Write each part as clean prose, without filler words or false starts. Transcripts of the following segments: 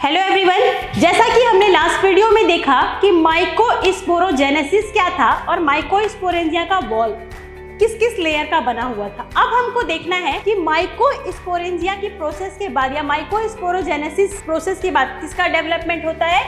Hello everyone, जैसा कि हमने लास्ट वीडियो में देखा कि माइकोस्पोरोजेनेसिस क्या था और माइकोस्पोरेंजिया का वॉल किस किस लेयर का बना हुआ था। अब हमको देखना है कि माइकोस्पोरेंजिया की प्रोसेस के बाद या माइकोस्पोरोजेनेसिस प्रोसेस के बाद किसका डेवलपमेंट होता है,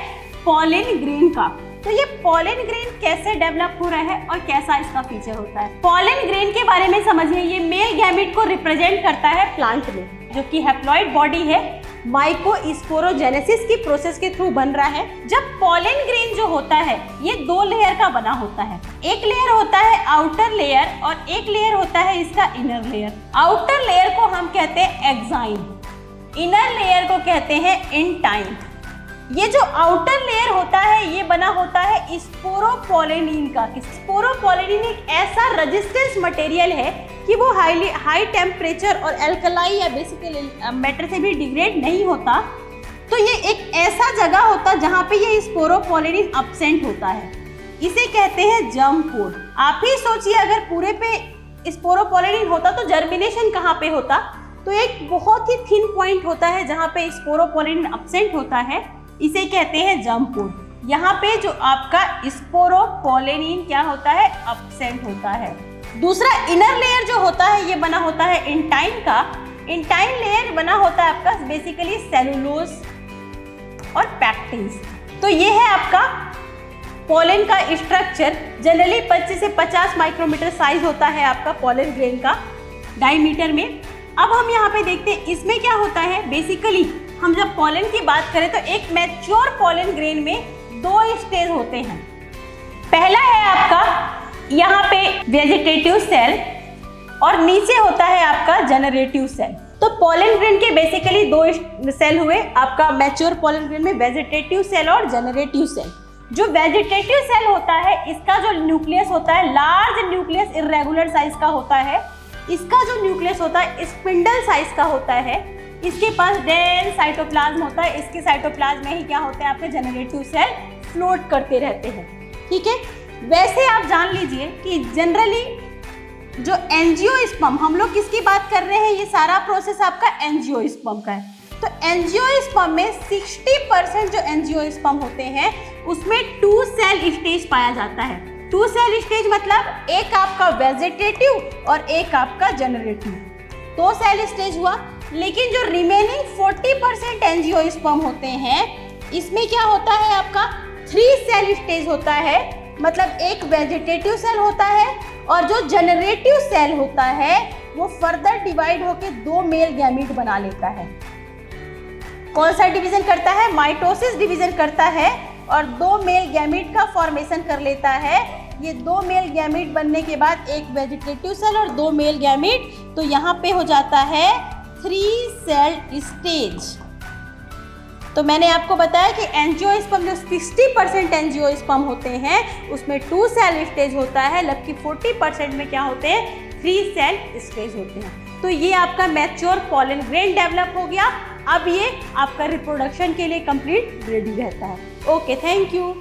पॉलन ग्रेन का। तो ये पॉलन ग्रेन कैसे डेवलप हो रहा है और कैसा इसका फीचर होता है। पॉलन ग्रेन के बारे में समझिए, ये मेल गैमेट को रिप्रेजेंट करता है प्लांट में, जो कि हैप्लॉइड बॉडी है, माइकोस्पोरोजेनेसिस की प्रोसेस के थ्रू बन रहा है। जब पॉलन ग्रेन जो होता है ये दो लेयर का बना होता है, एक लेयर होता है आउटर लेयर और एक लेयर होता है इसका इनर लेयर। आउटर लेयर को हम कहते हैं एक्साइन, इनर लेयर को कहते हैं इंटाइन। ये जो आउटर लेयर होता है ये बना होता है स्पोरोपोलेनिन का। स्पोरोपोलेनिन एक ऐसा रेजिस्टेंस मटेरियल है कि वो हाई टेम्परेचर और एल्कलाई या बेसिकली मैटर से भी डिग्रेड नहीं होता। तो ये एक ऐसा जगह होता है जहाँ पे ये स्पोरोपोलेनिन अब्सेंट होता है, इसे कहते हैं जर्म पोर। आप ही सोचिए, अगर पूरे पे स्पोरोपोलेनिन होता तो जर्मिनेशन कहाँ पे होता। तो एक बहुत ही थिन पॉइंट होता है जहाँ पे स्पोरोपोलेनिन अब्सेंट होता है, इसे कहते हैं जर्म पोर। यहाँ पे जो आपका स्पोरोपोलेनिन क्या होता है, अब्सेंट होता है। दूसरा इनर लेयर जो होता है ये बना होता है इंटाइन का। इंटाइन लेयर बना होता है आपका बेसिकली सेलुलोज और पैक्टिन। तो ये है आपका पोलन का स्ट्रक्चर। जनरली 25 से 50 माइक्रोमीटर साइज होता है आपका पोलन ग्रेन का डायमीटर में। अब हम यहाँ पे देखते हैं इसमें क्या होता है। बेसिकली हम जब पोलन की बात करें तो एक मैच्योर पोलन ग्रेन में दो स्टेज होते हैं। पहला है आपका यहाँ पे वेजिटेटिव सेल और नीचे होता है आपका जनरेटिव सेल। तो पोलन ग्रेन के बेसिकली दो सेल हुए आपका मैच्योर पोलन ग्रेन में, वेजिटेटिव सेल और जनरेटिव सेल। जो वेजिटेटिव सेल होता है इसका जो न्यूक्लियस होता है लार्ज न्यूक्लियस इर्रेगुलर साइज का होता है। इसका जो न्यूक्लियस होता है स्पिंडल साइज का होता है। इसके पास डेंस साइटोप्लाज्म होता है। इसके साइटोप्लाज्म में ही क्या होते हैं आपके जनरेटिव सेल फ्लोट करते रहते हैं। ठीक है, वैसे आप जान लीजिए कि जनरली जो एंजियोस्पर्म, हम लोग किसकी बात कर रहे हैं, ये सारा प्रोसेस आपका एंजियोस्पर्म का है। तो एंजियोस्पर्म में 60% जो एंजियोस्पर्म होते हैं उसमें 2 सेल स्टेज पाया जाता है। 2 सेल स्टेज मतलब एक आपका वेजिटेटिव और एक आपका जनरेटिव, 2 सेल स्टेज हुआ। लेकिन जो रिमेनिंग 40% एंजियोस्पर्म होते हैं इसमें क्या होता है आपका 3 सेल स्टेज होता है। मतलब एक वेजिटेटिव सेल होता है और जो जनरेटिव सेल होता है वो फर्दर डिवाइड होकर 2 मेल गैमीट बना लेता है। कौन सा डिवीजन करता है, माइटोसिस डिवीजन करता है और 2 मेल गैमीट का फॉर्मेशन कर लेता है। ये 2 मेल गैमीट बनने के बाद एक वेजिटेटिव सेल और 2 मेल गैमीट, तो यहाँ पे हो जाता है 3 सेल स्टेज। तो मैंने आपको बताया कि एंजियोस्पर्म जो 60% एंजियोस्पर्म होते हैं उसमें 2 सेल स्टेज होता है, जबकि 40% में क्या होते हैं 3 सेल स्टेज होते हैं। तो ये आपका मैच्योर पोलन ग्रेन डेवलप हो गया। अब ये आपका रिप्रोडक्शन के लिए कंप्लीट रेडी रहता है। Okay, thank you.